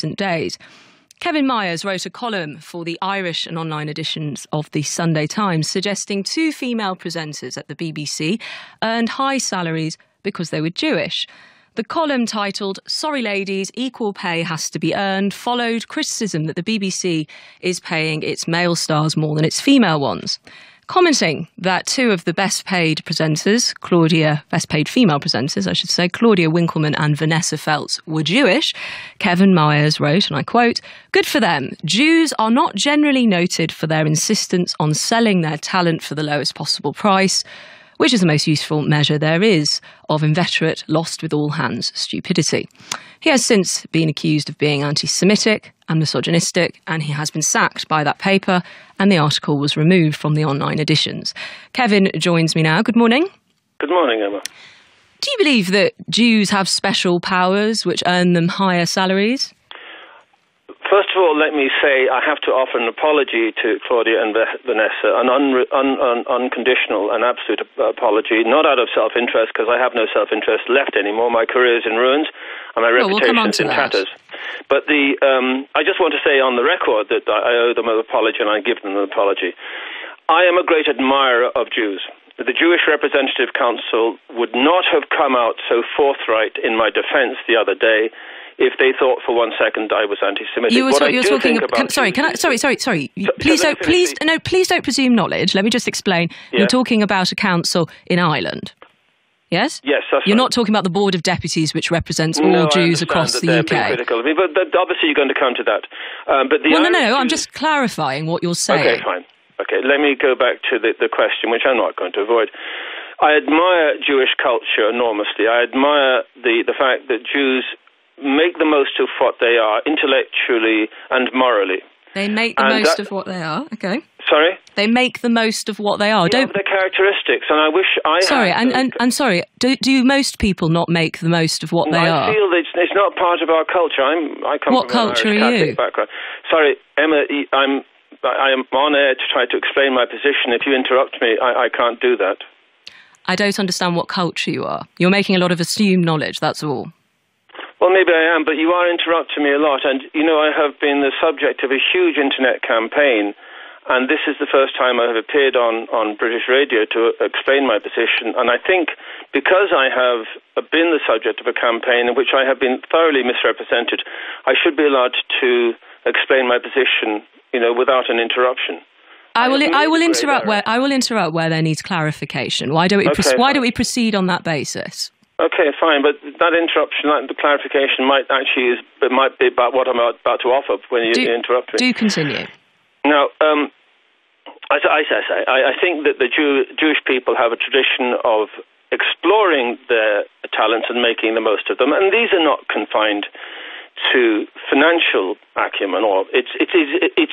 recent days. Kevin Myers wrote a column for the Irish and online editions of the Sunday Times suggesting two female presenters at the BBC earned high salaries because they were Jewish. The column, titled "Sorry Ladies, Equal Pay Has to Be Earned," followed criticism that the BBC is paying its male stars more than its female ones. Commenting that two of the best paid female presenters, Claudia Winkleman and Vanessa Feltz, were Jewish, Kevin Myers wrote, and I quote, "Good for them. Jews are not generally noted for their insistence on selling their talent for the lowest possible price, which is the most useful measure there is of inveterate, lost with all hands stupidity." He has since been accused of being anti-Semitic and misogynistic, and he has been sacked by that paper, and the article was removed from the online editions. Kevin joins me now. Good morning. Good morning, Emma. Do you believe that Jews have special powers which earn them higher salaries? First of all, let me say I have to offer an apology to Claudia and Vanessa, an unconditional and absolute apology, not out of self-interest, because I have no self-interest left anymore. My career is in ruins and my reputation is in tatters. But I just want to say on the record that I owe them an apology and I give them an apology. I am a great admirer of Jews. The Jewish Representative Council would not have come out so forthright in my defence the other day if they thought for 1 second I was anti-Semitic. Please don't presume knowledge. Let me just explain. Yeah. You're talking about a council in Ireland. Yes? Yes, that's You're right. not talking about the Board of Deputies, which represents all Jews across the UK. Being critical of me, but obviously you're going to counter that. I'm just clarifying what you're saying. Okay, fine. Okay, let me go back to the question, which I'm not going to avoid. I admire Jewish culture enormously. I admire the fact that Jews make the most of what they are, intellectually and morally. They make the most of what they are, okay. Sorry? They make the most of what they are. Their characteristics, and I wish I had... Sorry, do most people not make the most of what they are? I feel that it's not part of our culture. I come what from culture an are Irish you? Catholic background. Sorry, Emma, I am on air to try to explain my position. If you interrupt me, I can't do that. I don't understand what culture you are. You're making a lot of assumed knowledge, that's all. Well, maybe I am, but you are interrupting me a lot. And, I have been the subject of a huge internet campaign, and this is the first time I have appeared on British radio to explain my position. And I think because I have been the subject of a campaign in which I have been thoroughly misrepresented, I should be allowed to explain my position, without an interruption. I will interrupt where there needs clarification. Why don't we proceed on that basis? Okay, fine, but that interruption, the clarification might be about what I'm about to offer when you interrupt me. Do continue. Now, as I say, I think that the Jewish people have a tradition of exploring their talents and making the most of them, and these are not confined to financial acumen, or it's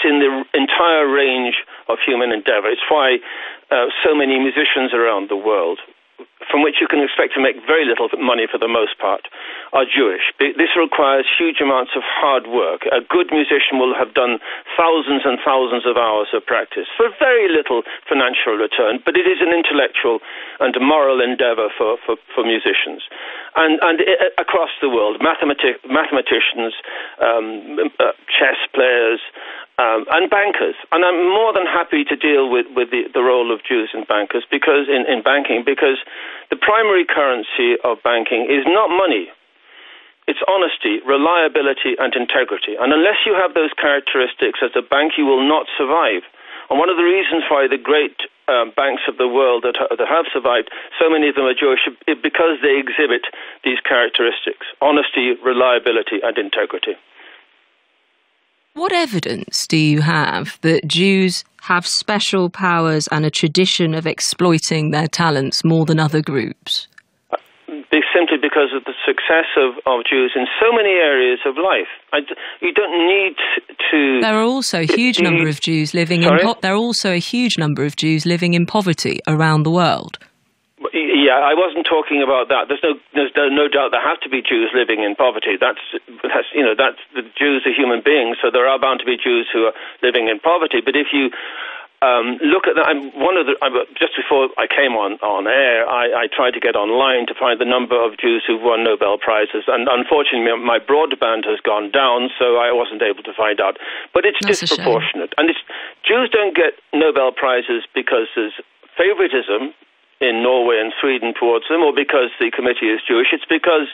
in the entire range of human endeavor. It's why so many musicians around the world, from which you can expect to make very little money for the most part, are Jewish. This requires huge amounts of hard work. A good musician will have done thousands and thousands of hours of practice for very little financial return, but it is an intellectual and a moral endeavor for musicians. And across the world, mathematicians, chess players, and bankers. And I'm more than happy to deal with the role of Jews in bankers in banking, because the primary currency of banking is not money. It's honesty, reliability, and integrity. And unless you have those characteristics as a bank, you will not survive. And one of the reasons why the great banks of the world that have survived, so many of them are Jewish, because they exhibit these characteristics: honesty, reliability, and integrity. What evidence do you have that Jews have special powers and a tradition of exploiting their talents more than other groups? Simply because of the success of Jews in so many areas of life. You don't need to... There are also a huge number of Jews living there are also a huge number of Jews living in poverty around the world. Yeah, I wasn't talking about that. There's no doubt there have to be Jews living in poverty. That's the Jews are human beings, so there are bound to be Jews who are living in poverty. But if you look at that. Just before I came on air, I tried to get online to find the number of Jews who've won Nobel Prizes, and unfortunately my broadband has gone down, so I wasn't able to find out. But it's disproportionate, and Jews don't get Nobel Prizes because there's favoritism in Norway and Sweden towards them, or because the committee is Jewish. It's because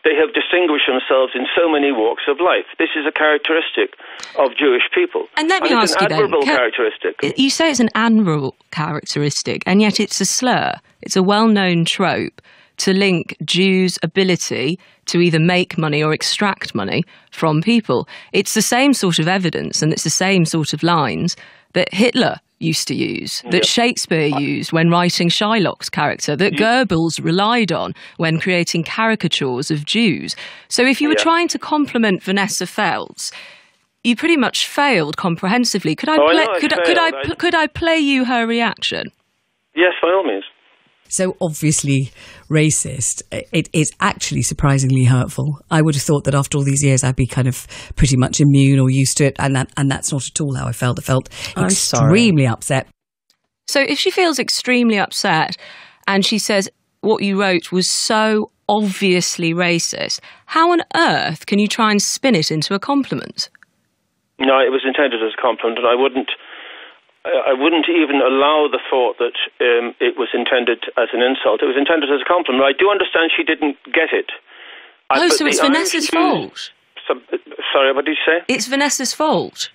they have distinguished themselves in so many walks of life. This is a characteristic of Jewish people. And let me ask you then, characteristic. You say it's an admirable characteristic, and yet it's a slur. It's a well-known trope to link Jews' ability to either make money or extract money from people. It's the same sort of evidence, and it's the same sort of lines that Hitler used to use, that Shakespeare used when writing Shylock's character, that Goebbels relied on when creating caricatures of Jews. So if you were trying to compliment Vanessa Feltz, you pretty much failed comprehensively. Could I play you her reaction? Yes, by all means. So obviously racist. It is actually surprisingly hurtful. I would have thought that after all these years I'd be kind of pretty much immune or used to it, and that's not at all how I felt. I felt extremely upset. So if she feels extremely upset and she says what you wrote was so obviously racist, how on earth can you try and spin it into a compliment? No, it was intended as a compliment, and I wouldn't even allow the thought that it was intended as an insult. It was intended as a compliment. I do understand she didn't get it. So it's Vanessa's fault? Sorry, what did you say? It's Vanessa's fault?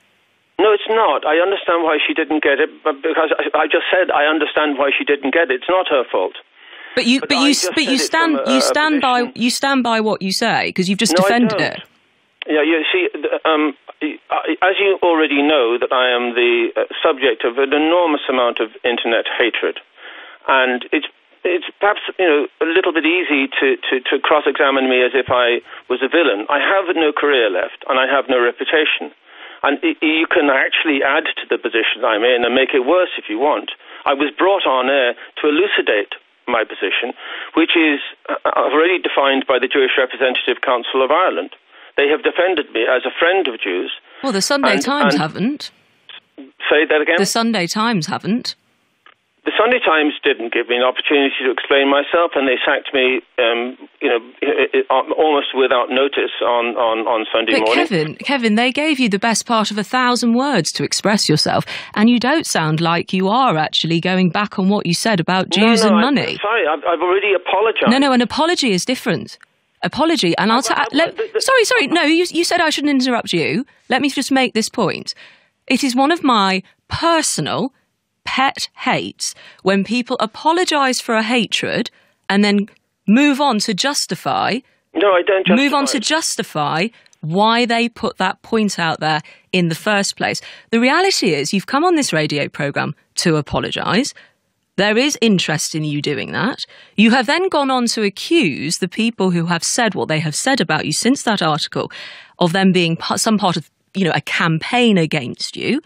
No, it's not. I understand why she didn't get it, because I just said I understand why she didn't get it. It's not her fault. But you stand by what you say, because you've just defended it. Yeah, you see, as you already know, that I am the subject of an enormous amount of internet hatred, and it's perhaps a little bit easy to cross-examine me as if I was a villain. I have no career left, and I have no reputation, and you can actually add to the position I'm in and make it worse if you want. I was brought on air to elucidate my position, which is already defined by the Jewish Representative Council of Ireland. They have defended me as a friend of Jews. Well, the Sunday Times haven't. Say that again? The Sunday Times haven't. The Sunday Times didn't give me an opportunity to explain myself, and they sacked me, almost without notice on Sunday morning. But Kevin, they gave you the best part of 1,000 words to express yourself, and you don't sound like you are actually going back on what you said about Jews and money. Sorry, I've already apologised. No, an apology is different. Apology, and sorry. No, you said I shouldn't interrupt you. Let me just make this point. It is one of my personal pet hates when people apologise for a hatred and then move on to justify. No, I don't justify. Move on to justify why they put that point out there in the first place. The reality is, you've come on this radio programme to apologise. There is interest in you doing that. You have then gone on to accuse the people who have said what they have said about you since that article of them being some part of, a campaign against you.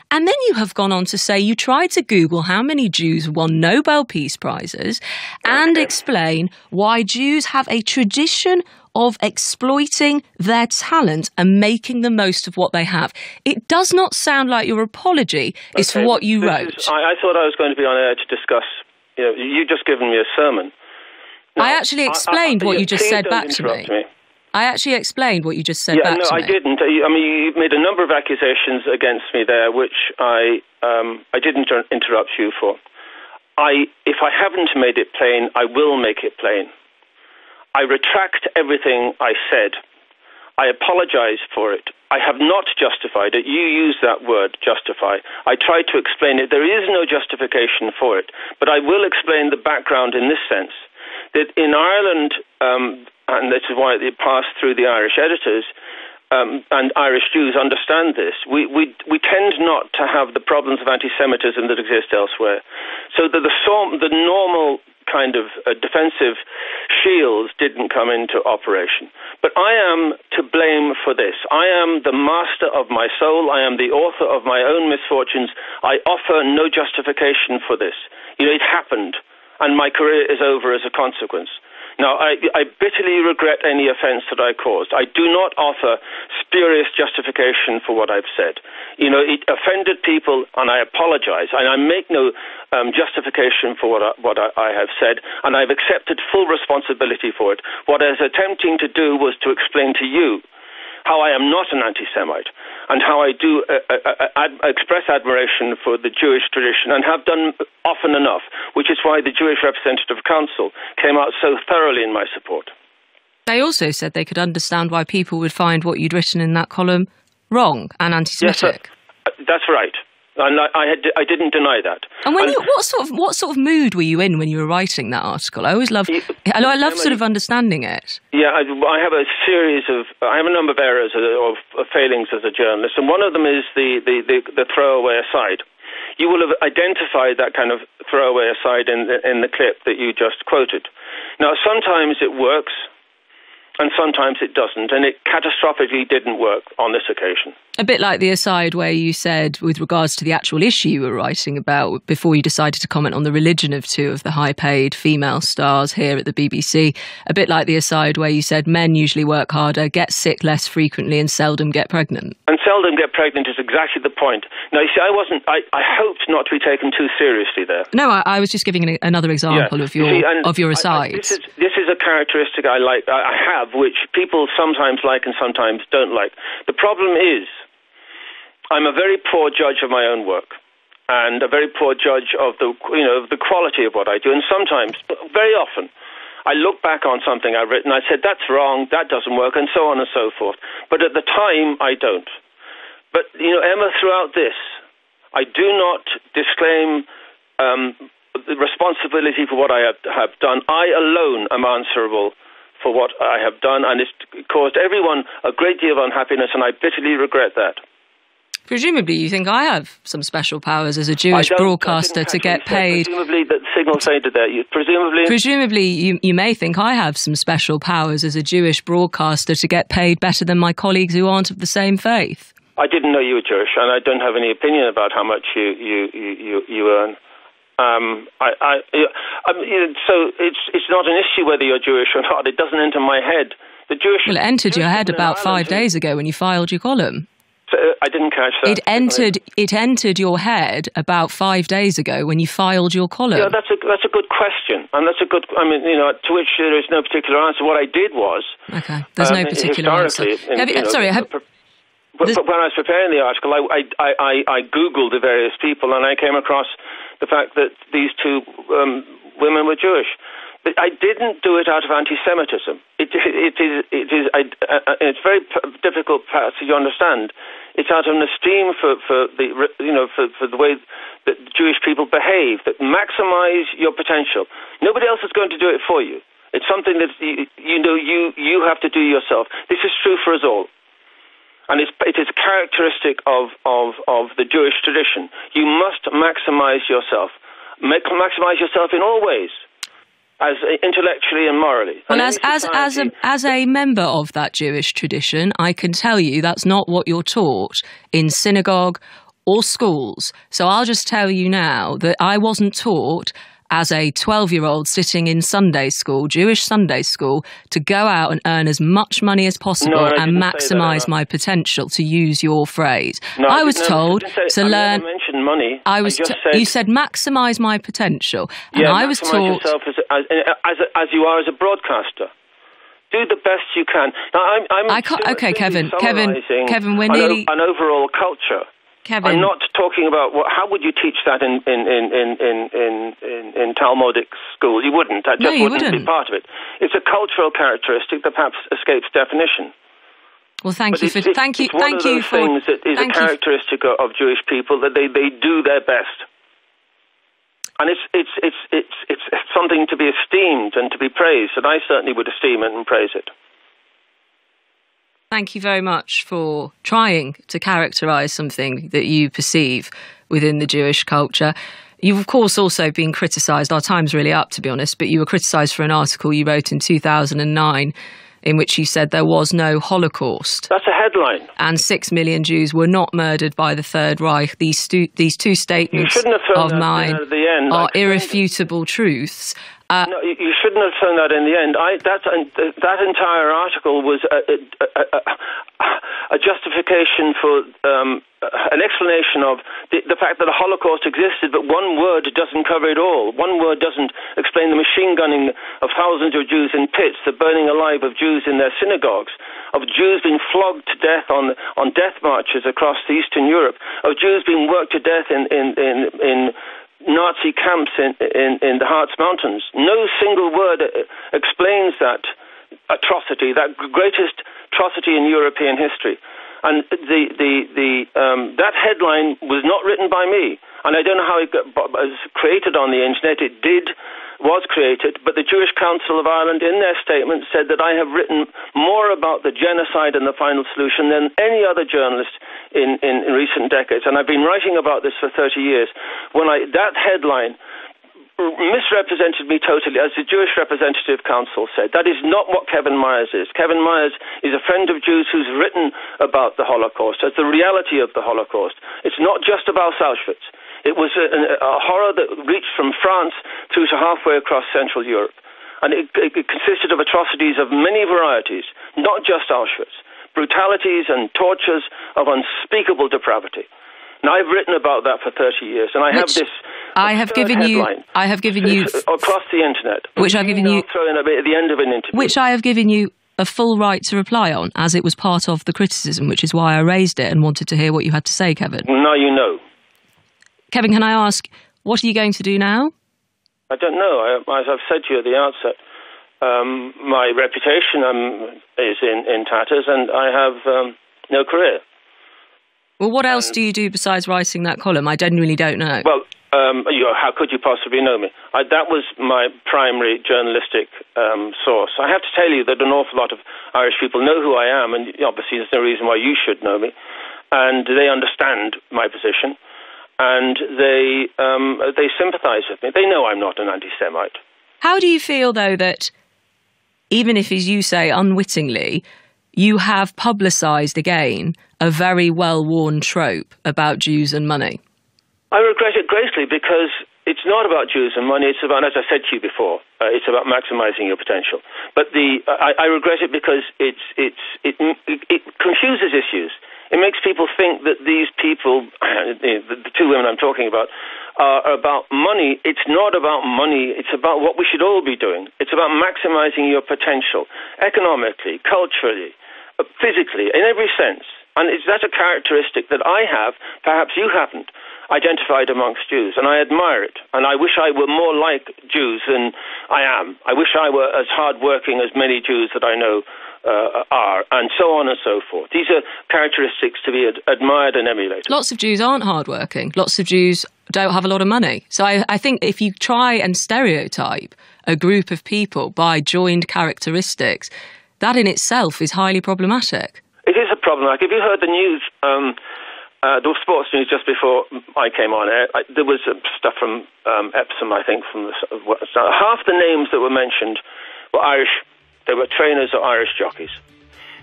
And then you have gone on to say you tried to Google how many Jews won Nobel Peace Prizes and explain why Jews have a tradition of exploiting their talent and making the most of what they have. It does not sound like your apology is for what you wrote. I thought I was going to be on air to discuss, you just given me a sermon. Now, I actually explained what you just said back to me. I actually explained what you just said back to me. No, I didn't. You made a number of accusations against me there, which I didn't interrupt you for. If I haven't made it plain, I will make it plain. I retract everything I said. I apologise for it. I have not justified it. You used that word, justify. I tried to explain it. There is no justification for it. But I will explain the background in this sense, that in Ireland, and this is why it passed through the Irish editors, and Irish Jews understand this, we tend not to have the problems of anti-Semitism that exist elsewhere. So the normal kind of defensive shields didn't come into operation. But I am to blame for this. I am the master of my soul. I am the author of my own misfortunes. I offer no justification for this. It happened, and my career is over as a consequence. Now, I bitterly regret any offence that I caused. I do not offer spurious justification for what I've said. You know, it offended people, and I apologise, and I make no justification for what I have said, and I've accepted full responsibility for it. What I was attempting to do was to explain to you how I am not an anti-Semite, and how I do express admiration for the Jewish tradition, and have done often enough, which is why the Jewish Representative Council came out so thoroughly in my support. They also said they could understand why people would find what you'd written in that column wrong and anti-Semitic. Yes, that's right. And I didn't deny that. And what sort of mood were you in when you were writing that article? I always love sort of understanding it. Yeah, I have a number of errors of failings as a journalist, and one of them is the throwaway aside. You will have identified that kind of throwaway aside in the clip that you just quoted. Now, sometimes it works, and sometimes it doesn't, and it catastrophically didn't work on this occasion. A bit like the aside where you said, with regards to the actual issue you were writing about, before you decided to comment on the religion of two of the high-paid female stars here at the BBC, a bit like the aside where you said men usually work harder, get sick less frequently, and seldom get pregnant. And seldom get pregnant is exactly the point. Now, you see, I hoped not to be taken too seriously there. No, I was just giving another example of your asides. This is a characteristic I have, which people sometimes like and sometimes don't like. The problem is, I'm a very poor judge of my own work, and a very poor judge of the quality of what I do. And sometimes, very often, I look back on something I've written, I said, that's wrong, that doesn't work, and so on and so forth. But at the time, I don't. But, Emma, throughout this, I do not disclaim the responsibility for what I have done. I alone am answerable for what I have done, and it's caused everyone a great deal of unhappiness, and I bitterly regret that. Presumably, you think I have some special powers as a Jewish broadcaster to get paid. Presumably, the signal faded there. Presumably, you may think I have some special powers as a Jewish broadcaster to get paid better than my colleagues who aren't of the same faith. I didn't know you were Jewish, and I don't have any opinion about how much you earn. So it's not an issue whether you're Jewish or not. It doesn't enter my head. Well, it entered your head about 5 days ago when you filed your column. So I didn't catch that. It entered your head about 5 days ago when you filed your column. Yeah, that's a good question, and that's a good. I mean, to which there is no particular answer. What I did was there's no particular answer. When I was preparing the article, I googled the various people, and I came across the fact that these two women were Jewish. But I didn't do it out of anti-Semitism. It's very difficult perhaps to understand. It's out of an esteem for the way that Jewish people behave, that maximize your potential. Nobody else is going to do it for you. It's something that you have to do yourself. This is true for us all. And it is characteristic of the Jewish tradition. You must maximize yourself. Maximize yourself in all ways, as intellectually and morally. Well, as a member of that Jewish tradition, I can tell you that's not what you're taught in synagogue or schools. So I'll just tell you now that I wasn't taught as a 12-year-old sitting in Sunday school, Jewish Sunday school, to go out and earn as much money as possible and maximise my potential, to use your phrase. I was told to learn. I mentioned money. You said maximise my potential, and I was taught yourself as you are as a broadcaster. Do the best you can. Now, okay, Kevin, we're nearly an overall culture. Kevin. I'm not talking about how would you teach that in Talmudic school? You wouldn't. That just wouldn't be part of it. It's a cultural characteristic that perhaps escapes definition. Well, thank you for things that is a characteristic of Jewish people, that they do their best, and it's something to be esteemed and to be praised. And I certainly would esteem it and praise it. Thank you very much for trying to characterise something that you perceive within the Jewish culture. You've, of course, also been criticised. Our time's really up, to be honest, but you were criticised for an article you wrote in 2009 in which you said there was no Holocaust. That's a headline. And 6 million Jews were not murdered by the Third Reich. These two statements of mine are irrefutable truths. No, you shouldn't have thrown that in the end. That entire article was a justification for an explanation of the fact that a Holocaust existed, but one word doesn't cover it all. One word doesn't explain the machine gunning of thousands of Jews in pits, the burning alive of Jews in their synagogues, of Jews being flogged to death on death marches across Eastern Europe, of Jews being worked to death in Nazi camps in the Harz Mountains. No single word explains that atrocity, that greatest atrocity in European history. And that headline was not written by me, and I don't know how it was created on the internet. It was created, but the Jewish Council of Ireland, in their statement, said that I have written more about the genocide and the final solution than any other journalist in recent decades, and I've been writing about this for 30 years. That headline misrepresented me totally, as the Jewish Representative Council said. That is not what Kevin Myers is. Kevin Myers is a friend of Jews who's written about the Holocaust as the reality of the Holocaust. It's not just about Auschwitz. It was a horror that reached from France through to halfway across Central Europe. And it consisted of atrocities of many varieties, not just Auschwitz. Brutalities and tortures of unspeakable depravity. Now, I've written about that for 30 years, and I have given you across the internet, which I've given you, throw in a bit at the end of an interview, which I have given you a full right to reply on, as it was part of the criticism, which is why I raised it and wanted to hear what you had to say, Kevin. Now you know. Kevin, can I ask, what are you going to do now? I don't know. As I've said to you at the outset, my reputation is in tatters, and I have no career. Well, what else do you do besides writing that column? I genuinely don't know. Well, how could you possibly know me? That was my primary journalistic source. I have to tell you that an awful lot of Irish people know who I am, and obviously there's no reason why you should know me. And they understand my position, and they sympathise with me. They know I'm not an anti-Semite. How do you feel, though, that even if, as you say, unwittingly, you have publicised again a very well-worn trope about Jews and money? I regret it greatly, because it's not about Jews and money. It's about, as I said to you before, it's about maximising your potential. But I regret it because it confuses issues. It makes people think that these people, the two women I'm talking about, are about money. It's not about money. It's about what we should all be doing. It's about maximising your potential, economically, culturally, physically, in every sense. And that's a characteristic that I have, perhaps you haven't, identified amongst Jews, and I admire it. And I wish I were more like Jews than I am. I wish I were as hard-working as many Jews that I know are, and so on and so forth. These are characteristics to be admired and emulated. Lots of Jews aren't hard-working. Lots of Jews don't have a lot of money. So I think if you try and stereotype a group of people by joined characteristics, that in itself is highly problematic. It is a problem. Like, if you heard the news, the sports news just before I came on air, there was stuff from Epsom, I think, from half the names that were mentioned were Irish. They were trainers or Irish jockeys.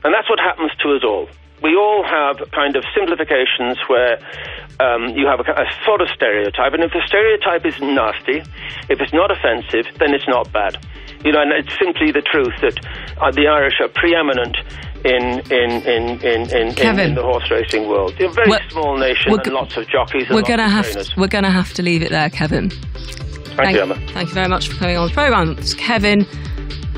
And that's what happens to us all. We all have kind of simplifications where you have a sort of stereotype, and if the stereotype is nasty, if it's not offensive, then it's not bad. You know, and it's simply the truth that the Irish are preeminent in the horse racing world. They're a very small nation and lots of jockeys and lots of trainers. We're going to have to leave it there, Kevin. Thank you, Emma. Thank you very much for coming on the programme. It's Kevin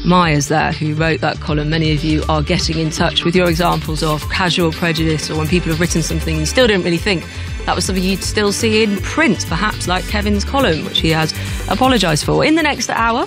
Myers there, who wrote that column. Many of you are getting in touch with your examples of casual prejudice, or when people have written something and you still didn't really think that was something you'd still see in print, perhaps like Kevin's column, which he has apologised for. In the next hour,